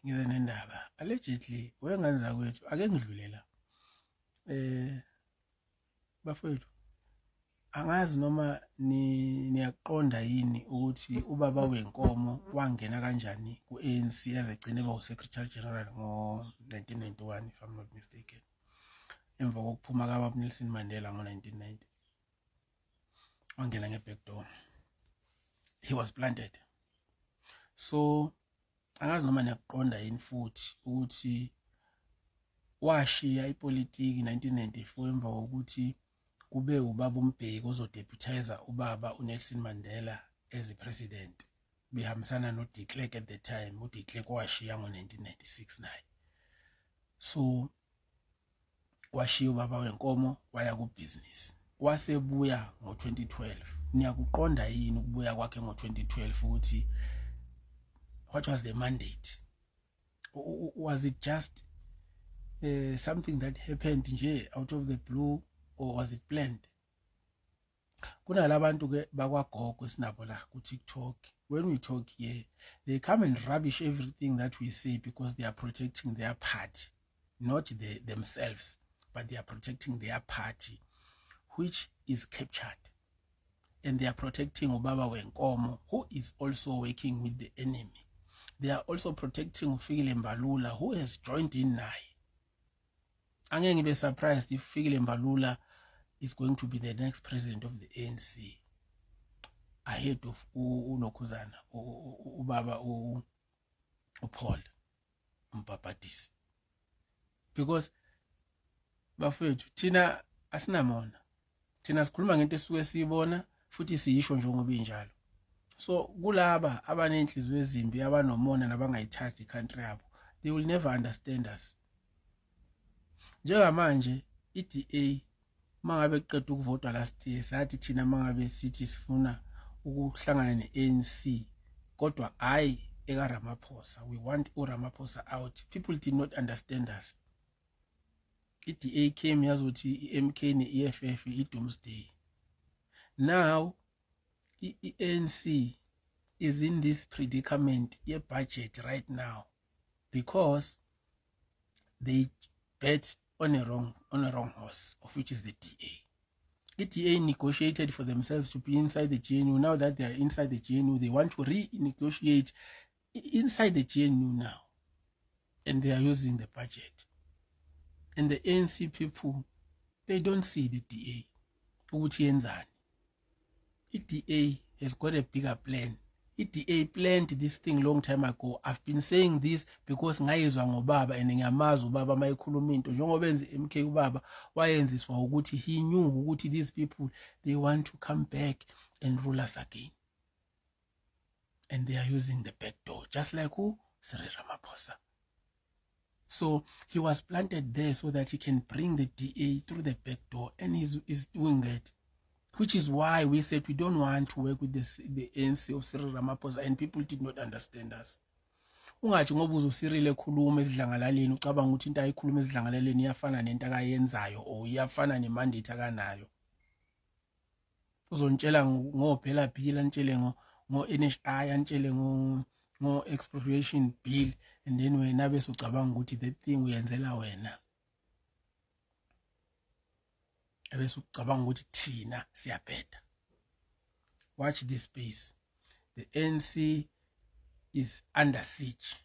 ngize nendaba allegedly wengane zakwethu ake ngidlule la bafowethu angazi noma niyaqonda yini ukuthi ubaba wenkomo wangena kanjani ku-ANC ezegcina eba uSecretary General ngo-1991 if I'm not mistaken, emva kokuphuma kababa Nelson Mandela ngo-1990. Wangena nge-back door. He was planted. So angazi noma niyaqonda yini futhi ukuthi washiya ipolitiki 1994 emva kokuthi kube ubaba uMbeki ozodeputizer ubaba uNelson Mandela as president. Bihambisana no de Klerk at the time. uDe Klerk washiya ngo-1996 naye. So washiya ubaba wenkomo waya ku-business. Wasebuya ngo-2012. Niyakuqonda yini ukubuya kwakhe ngo-2012 ukuthi what was the mandate? Was it just something that happened nje out of the blue, or was it planned? Kunalabantu ke bakwaGogo esinabo la ku TikTok. When we talk here, they come and rubbish everything that we say because they are protecting their party, not themselves, but they are protecting their party, which is captured. And they are protecting Ubaba Wenkomo, who is also working with the enemy. They are also protecting Fikile Mbalula, who has joined in now. Angeke be surprised if Fikile Mbalula is going to be the next president of the ANC, ahead of uNokuzana, Ubaba Paul Mpapatisi. Because bafethu thina asinamona, thina sikhuluma ngento esuke siyibona futhi siyisho nje ngoba injalo. So kulaba abanenhliziyo ezimbi abanomona nabangayithathi country yabo, they will never understand us. Njengamanje iDA mangabe qeda ukuvota last year sathi thina mangabe sithi sifuna ukuhlangana neANC kodwa hayi eka Ramaphosa, we want uRamaphosa out. People did not understand us. iDA came yazothi iMK neEFF iDoomsday. Now iANC is in this predicament ye budget right now because they bet on a wrong horse, of which is the DA. The DA negotiated for themselves to be inside the GNU. Now that they are inside the GNU, they want to renegotiate inside the GNU now, and they are using the budget. And the ANC people, they don't see the DA. The DA has got a bigger plan. The DA planned this thing long time ago. I've been saying this because ngayizwa ngobaba and ngiyamazi ubaba mayikhuluma into njengoba enze MK ubaba wayenziswa ukuthi he knew ukuthi these people, they want to come back and rule us again. And they are using the back door, just like who? Cyril Ramaphosa. So he was planted there so that he can bring the DA through the back door, and he's doing that. Which is why we said we don't want to work with the ANC of Cyril Ramaphosa, and people did not understand us. Ungathi ngoba uzoCyril ekhuluma esidlangalaleni ucabanga ukuthi into ayikhuluma esidlangalaleni iyafana nento akayenzayo or iyafana nemandate akanayo. Uzontshela ngophela bill, antshele ngo-NHI, antshele ngo-expropriation bill, and then wena bese ucabanga ukuthi that thing uyenzela wena. Ebese ucabanga ukuthi thina siyabheda. Watch this space. The ANC is under siege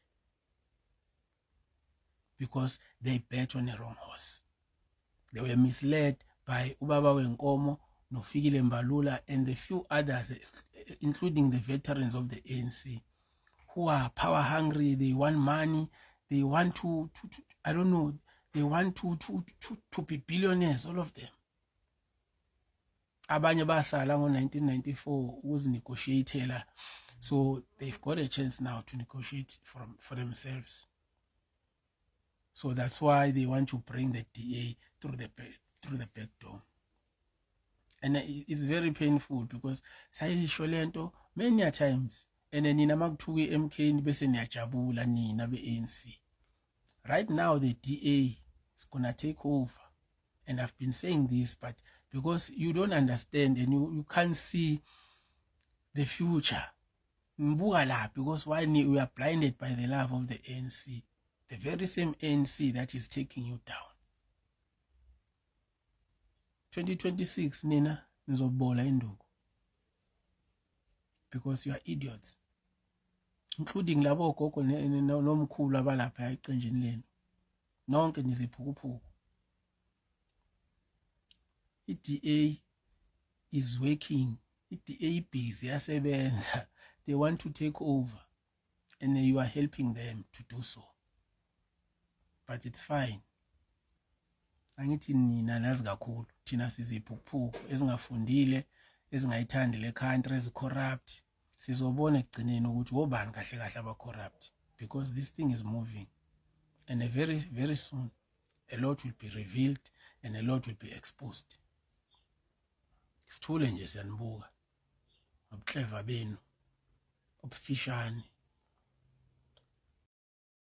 because they bet on a wrong horse. They were misled by Ubaba Wenkomo, Nofikile Mbalula, and the few others, including the veterans of the ANC, who are power hungry. They want money. They want to I don't know. They want to be billionaires, all of them. Abanye basala ngo-1994 ukuzinegotiatela, so they've got a chance now to negotiate for themselves. So that's why they want to bring the DA through the back door. And it's very painful because sayisho lento many times, and nina makuthuki MK bese niyajabula nina be-ANC. Right now the DA is gonna take over, and I've been saying this, but because you don't understand and you can't see the future, Mbuka la, because why we are blinded by the love of the ANC, the very same ANC that is taking you down. 2026 nina nizobola induku because you are idiots, including labo gogo nomkhulu abalapha eqenjini lenu nonke niziphukuphuku. I-DA is working, i-DA busy yasebenza. They want to take over and you are helping them to do so, but it's fine. Angithi nina nazi kakhulu thina siziphukuphuku ezingafundile, ezingayithandi le country, ezi-corrupt. Sizobona ekugcineni ukuthi obani kahle kahle aba-corrupt, because this thing is moving and very very soon a lot will be revealed and a lot will be exposed. Sithule nje siyanibuka, obuclever benu, obufishane.